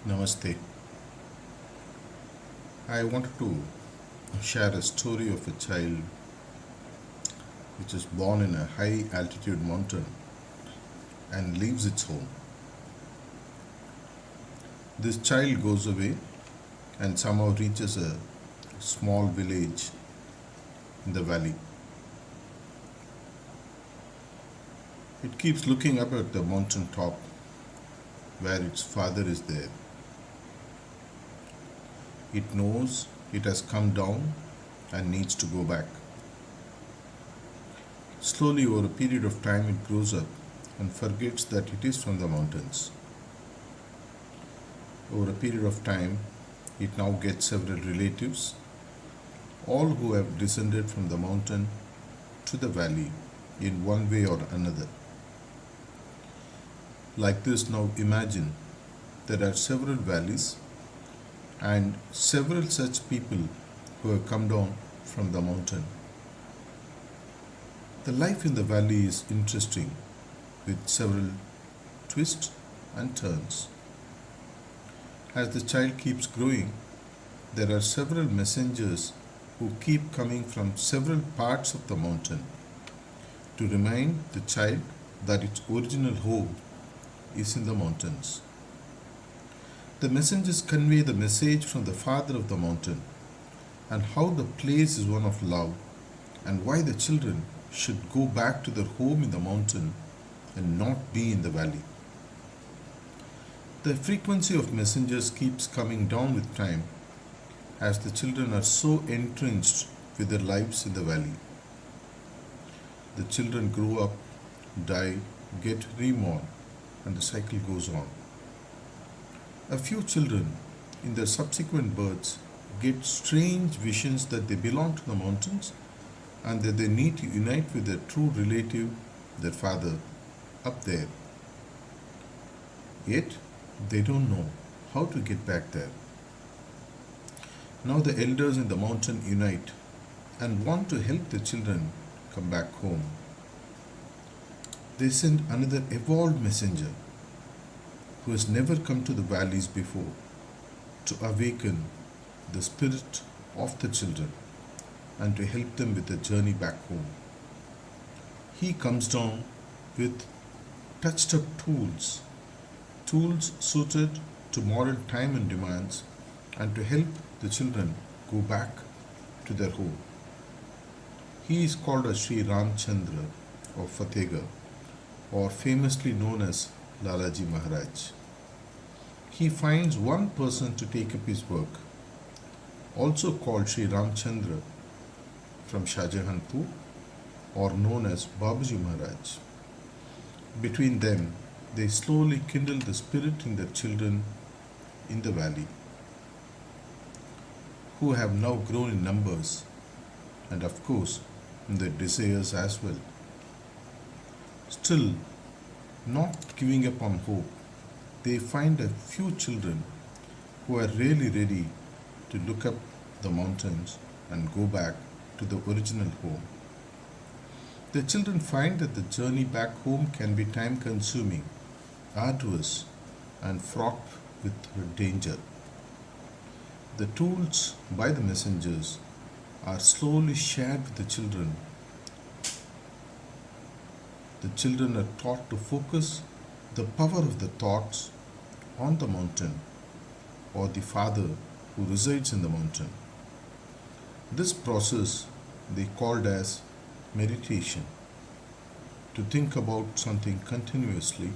Namaste. I wanted to share a story of a child which is born in a high altitude mountain and leaves its home. This child goes away and somehow reaches a small village in the valley. It keeps looking up at the mountain top where its father is there. It knows it has come down and needs to go back. Slowly, over a period of time, it grows up and forgets that it is from the mountains. Over a period of time, it now gets several relatives, all who have descended from the mountain to the valley in one way or another. Like this, now imagine there are several valleys and several such people who have come down from the mountain. The life in the valley is interesting with several twists and turns. As the child keeps growing, there are several messengers who keep coming from several parts of the mountain to remind the child that its original home is in the mountains. The messengers convey the message from the father of the mountain and how the place is one of love and why the children should go back to their home in the mountain and not be in the valley. The frequency of messengers keeps coming down with time as the children are so entrenched with their lives in the valley. The children grow up, die, get reborn, and the cycle goes on. A few children in their subsequent births get strange visions that they belong to the mountains and that they need to unite with their true relative, their father, up there. Yet, they don't know how to get back there. Now the elders in the mountain unite and want to help the children come back home. They send another evolved messenger who has never come to the valleys before to awaken the spirit of the children and to help them with the journey back home. He comes down with touched up tools suited to modern time and demands, and to help the children go back to their home. He is called as Sri Ramchandra of Fatehgarh, or famously known as Lalaji Maharaj. He finds one person to take up his work, also called Sri Ramchandra from Shahjahanpur, or known as Babaji Maharaj. Between them, they slowly kindle the spirit in their children in the valley, who have now grown in numbers and, of course, in their desires as well. Still, not giving up on hope, they find a few children who are really ready to look up the mountains and go back to the original home. The children find that the journey back home can be time consuming, arduous, and fraught with danger. The tools by the messengers are slowly shared with the children. The children are taught to focus the power of the thoughts on the mountain or the Father who resides in the mountain. This process they called as meditation, to think about something continuously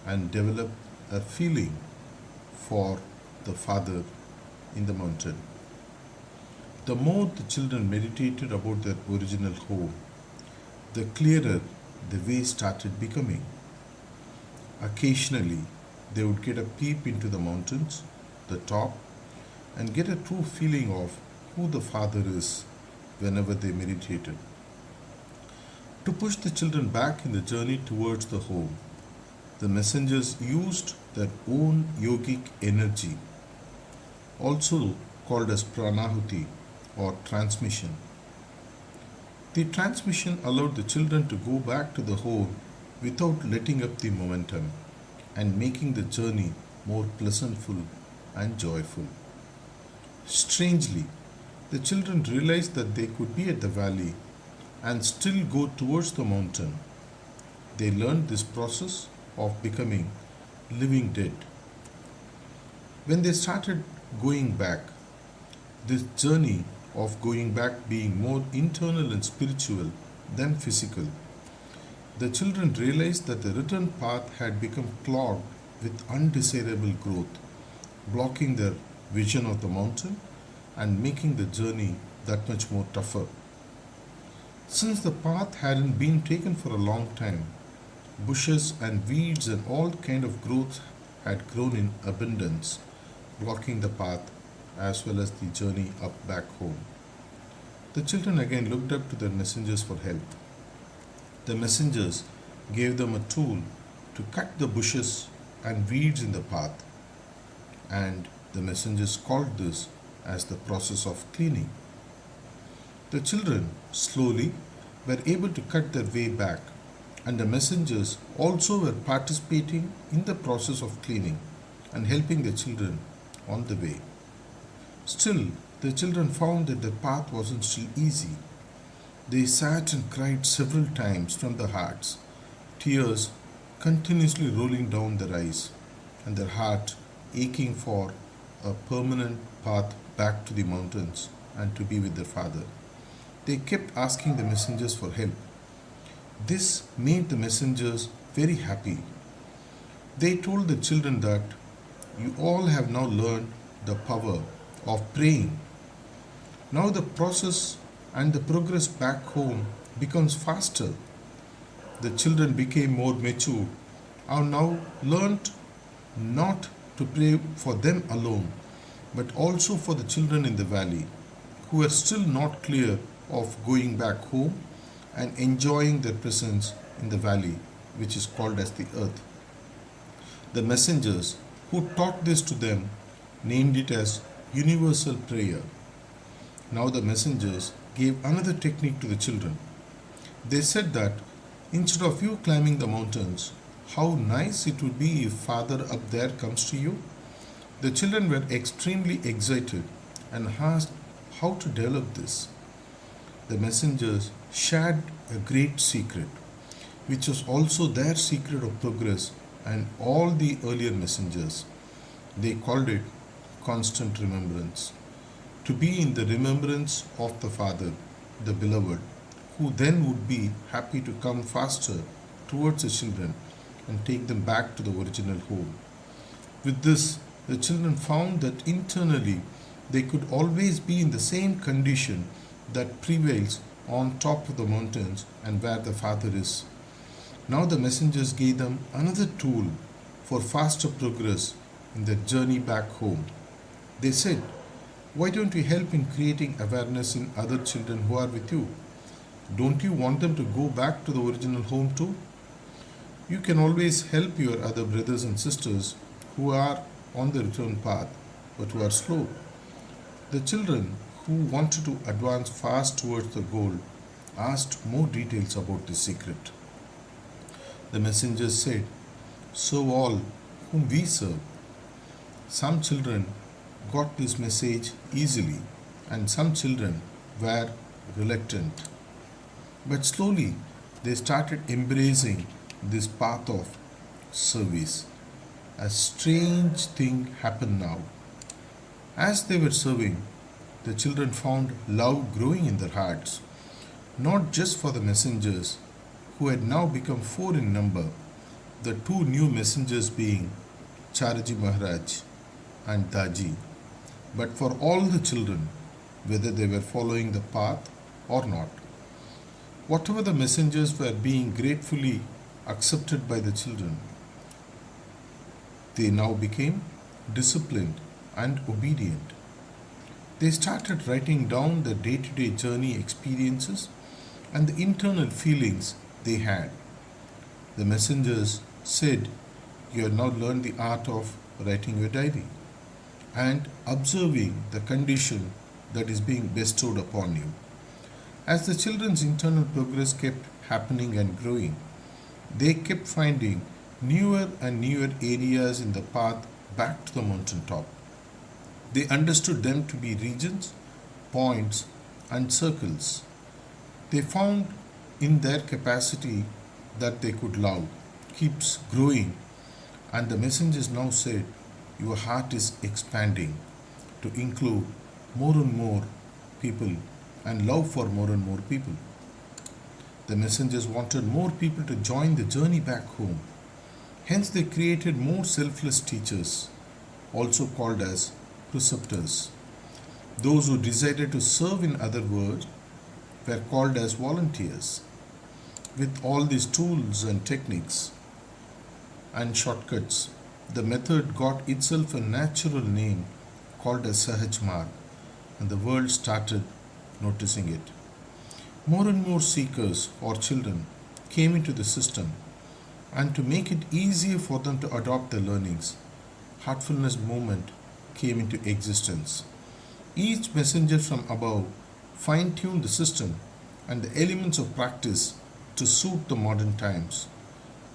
and develop a feeling for the Father in the mountain. The more the children meditated about their original home, the clearer the way started becoming. Occasionally, they would get a peep into the mountains, the top, and get a true feeling of who the Father is whenever they meditated. To push the children back in the journey towards the home, the messengers used their own yogic energy, also called as pranahuti or transmission. The transmission allowed the children to go back to the home without letting up the momentum and making the journey more pleasantful and joyful. Strangely, the children realized that they could be at the valley and still go towards the mountain. They learned this process of becoming living dead. When they started going back, this journey of going back being more internal and spiritual than physical, the children realized that the return path had become clogged with undesirable growth, blocking their vision of the mountain and making the journey that much more tougher. Since the path hadn't been taken for a long time, bushes and weeds and all kind of growth had grown in abundance, blocking the path as well as the journey up back home. The children again looked up to their messengers for help. The messengers gave them a tool to cut the bushes and weeds in the path, and the messengers called this as the process of cleaning. The children slowly were able to cut their way back, and the messengers also were participating in the process of cleaning and helping the children on the way. Still, the children found that the path wasn't still easy. They sat and cried several times from their hearts, tears continuously rolling down their eyes, and their heart aching for a permanent path back to the mountains and to be with their father. They kept asking the messengers for help. This made the messengers very happy. They told the children that you all have now learned the power of praying. Now the process and the progress back home becomes faster. The children became more mature and now learnt not to pray for them alone, but also for the children in the valley who were still not clear of going back home and enjoying their presence in the valley, which is called as the earth. The messengers who taught this to them named it as universal prayer. Now the messengers gave another technique to the children. They said that instead of you climbing the mountains, how nice it would be if Father up there comes to you. The children were extremely excited and asked how to develop this. The messengers shared a great secret, which was also their secret of progress and all the earlier messengers. They called it constant remembrance. To be in the remembrance of the Father, the Beloved, who then would be happy to come faster towards the children and take them back to the original home. With this, the children found that internally they could always be in the same condition that prevails on top of the mountains and where the Father is. Now the messengers gave them another tool for faster progress in their journey back home. They said, why don't you help in creating awareness in other children who are with you? Don't you want them to go back to the original home too? You can always help your other brothers and sisters who are on the return path but who are slow. The children who wanted to advance fast towards the goal asked more details about this secret. The messengers said, so all whom we serve. Some children got this message easily and some children were reluctant. But slowly they started embracing this path of service. A strange thing happened now. As they were serving, the children found love growing in their hearts, not just for the messengers who had now become 4 in number, the 2 new messengers being Charaji Maharaj and Daji, but for all the children, whether they were following the path or not. Whatever the messengers were being gratefully accepted by the children, they now became disciplined and obedient. They started writing down their day-to-day journey experiences and the internal feelings they had. The messengers said, you have now learned the art of writing your diary and observing the condition that is being bestowed upon you. As the children's internal progress kept happening and growing, they kept finding newer and newer areas in the path back to the mountain top. They understood them to be regions, points, and circles. They found in their capacity that they could love keeps growing, and the messengers now said, your heart is expanding to include more and more people and love for more and more people. The messengers wanted more people to join the journey back home. Hence, they created more selfless teachers, also called as preceptors. Those who decided to serve in other words were called as volunteers. With all these tools and techniques and shortcuts, the method got itself a natural name called as Sahaj Marg, and the world started noticing it. More and more seekers or children came into the system, and to make it easier for them to adopt the learnings, Heartfulness movement came into existence. Each messenger from above fine-tuned the system and the elements of practice to suit the modern times.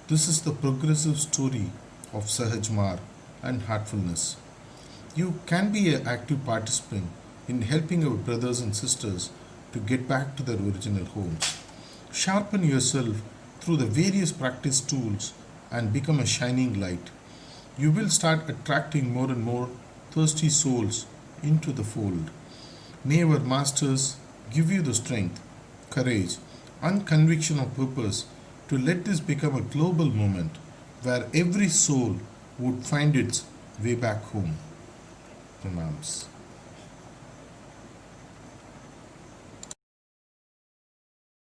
This is the progressive story of Sahaj Marg and Heartfulness. You can be an active participant in helping our brothers and sisters to get back to their original homes. Sharpen yourself through the various practice tools and become a shining light. You will start attracting more and more thirsty souls into the fold. May our masters give you the strength, courage, and conviction of purpose to let this become a global movement where every soul would find its way back home. Pranams.